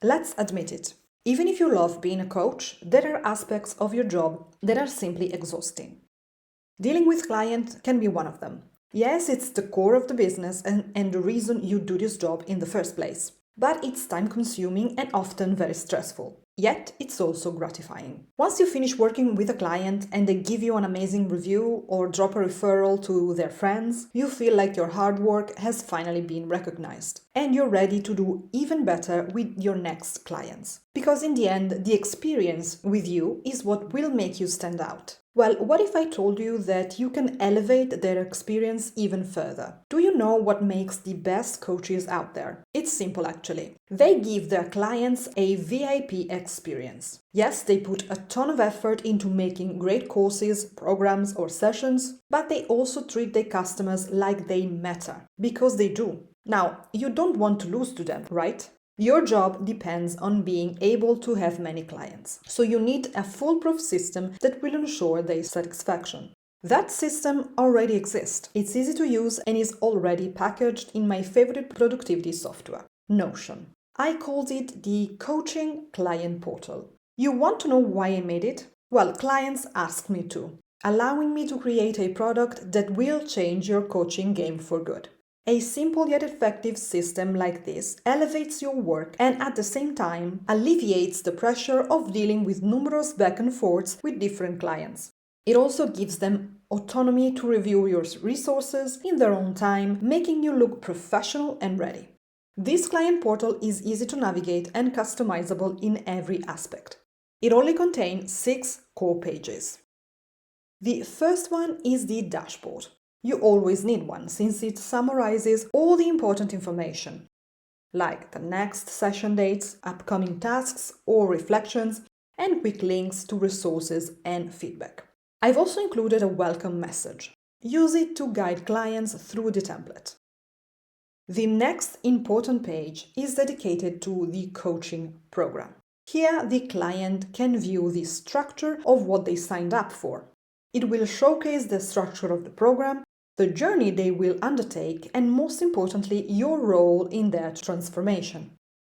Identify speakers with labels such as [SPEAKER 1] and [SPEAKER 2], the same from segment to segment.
[SPEAKER 1] Let's admit it. Even if you love being a coach, there are aspects of your job that are simply exhausting. Dealing with clients can be one of them. Yes, it's the core of the business and the reason you do this job in the first place. But it's time-consuming and often very stressful. Yet, it's also gratifying. Once you finish working with a client and they give you an amazing review or drop a referral to their friends, you feel like your hard work has finally been recognized. And you're ready to do even better with your next clients. Because in the end, the experience with you is what will make you stand out. Well, what if I told you that you can elevate their experience even further? Do you know what makes the best coaches out there? It's simple actually. They give their clients a VIP experience. Yes, they put a ton of effort into making great courses, programs, or sessions, but they also treat their customers like they matter, because they do. Now, you don't want to lose to them, right? Your job depends on being able to have many clients, so you need a foolproof system that will ensure their satisfaction. That system already exists. It's easy to use and is already packaged in my favorite productivity software, Notion. I called it the Coaching Client Portal. You want to know why I made it? Well, clients asked me to, allowing me to create a product that will change your coaching game for good. A simple yet effective system like this elevates your work and at the same time alleviates the pressure of dealing with numerous back and forths with different clients. It also gives them autonomy to review your resources in their own time, making you look professional and ready. This client portal is easy to navigate and customizable in every aspect. It only contains 6 core pages. The first one is the dashboard. You always need one since it summarizes all the important information, like the next session dates, upcoming tasks or reflections, and quick links to resources and feedback. I've also included a welcome message. Use it to guide clients through the template. The next important page is dedicated to the coaching program. Here, the client can view the structure of what they signed up for. It will showcase the structure of the program, the journey they will undertake, and most importantly, your role in their transformation.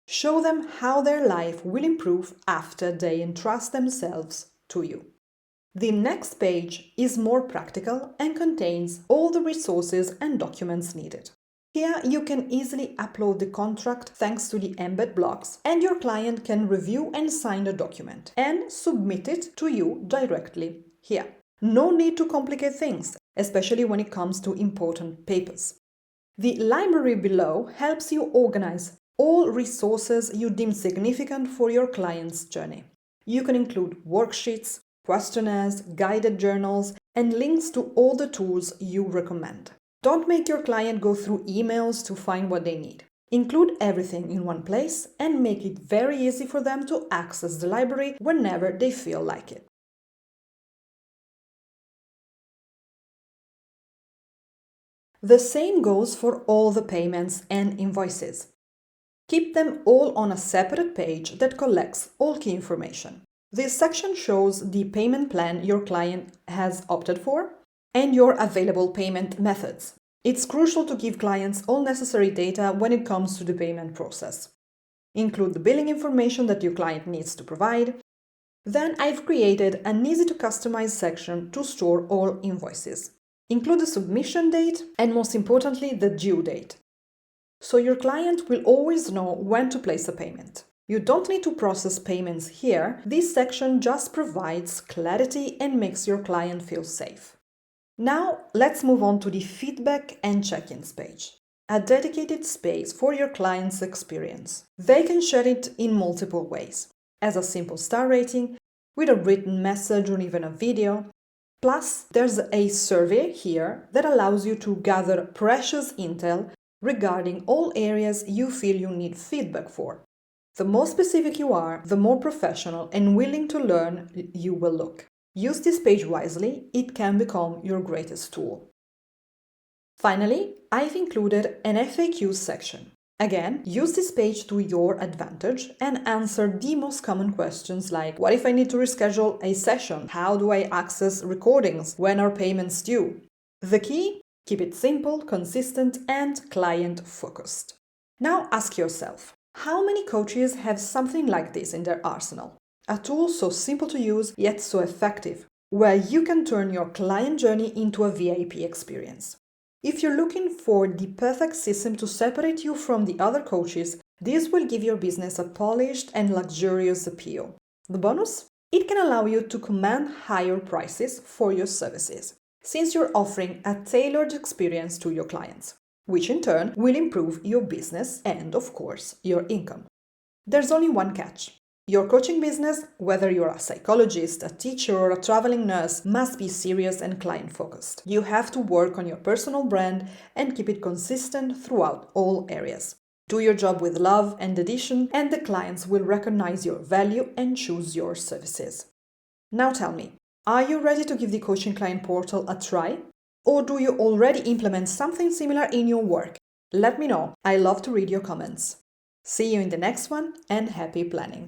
[SPEAKER 1] Show them how their life will improve after they entrust themselves to you. The next page is more practical and contains all the resources and documents needed. Here you can easily upload the contract thanks to the embed blocks, and your client can review and sign the document and submit it to you directly here. No need to complicate things, especially when it comes to important papers. The library below helps you organize all resources you deem significant for your client's journey. You can include worksheets, questionnaires, guided journals, and links to all the tools you recommend. Don't make your client go through emails to find what they need. Include everything in one place and make it very easy for them to access the library whenever they feel like it. The same goes for all the payments and invoices. Keep them all on a separate page that collects all key information. This section shows the payment plan your client has opted for and your available payment methods. It's crucial to give clients all necessary data when it comes to the payment process. Include the billing information that your client needs to provide. Then I've created an easy-to-customize section to store all invoices. Include the submission date and, most importantly, the due date. So your client will always know when to place a payment. You don't need to process payments here. This section just provides clarity and makes your client feel safe. Now, let's move on to the feedback and check-ins page. A dedicated space for your client's experience. They can share it in multiple ways, as a simple star rating, with a written message or even a video. Plus, there's a survey here that allows you to gather precious intel regarding all areas you feel you need feedback for. The more specific you are, the more professional and willing to learn you will look. Use this page wisely, it can become your greatest tool. Finally, I've included an FAQ section. Again, use this page to your advantage and answer the most common questions like, what if I need to reschedule a session? How do I access recordings? When are payments due? The key? Keep it simple, consistent, and client-focused. Now ask yourself, How many coaches have something like this in their arsenal? A tool so simple to use yet so effective, where you can turn your client journey into a VIP experience. If you're looking for the perfect system to separate you from the other coaches, this will give your business a polished and luxurious appeal. The bonus? It can allow you to command higher prices for your services, since you're offering a tailored experience to your clients, which in turn will improve your business and, of course, your income. There's only one catch. Your coaching business, whether you're a psychologist, a teacher, or a traveling nurse, must be serious and client-focused. You have to work on your personal brand and keep it consistent throughout all areas. Do your job with love and dedication, and the clients will recognize your value and choose your services. Now tell me, are you ready to give the Coaching Client Portal a try? Or do you already implement something similar in your work? Let me know. I love to read your comments. See you in the next one, and happy planning!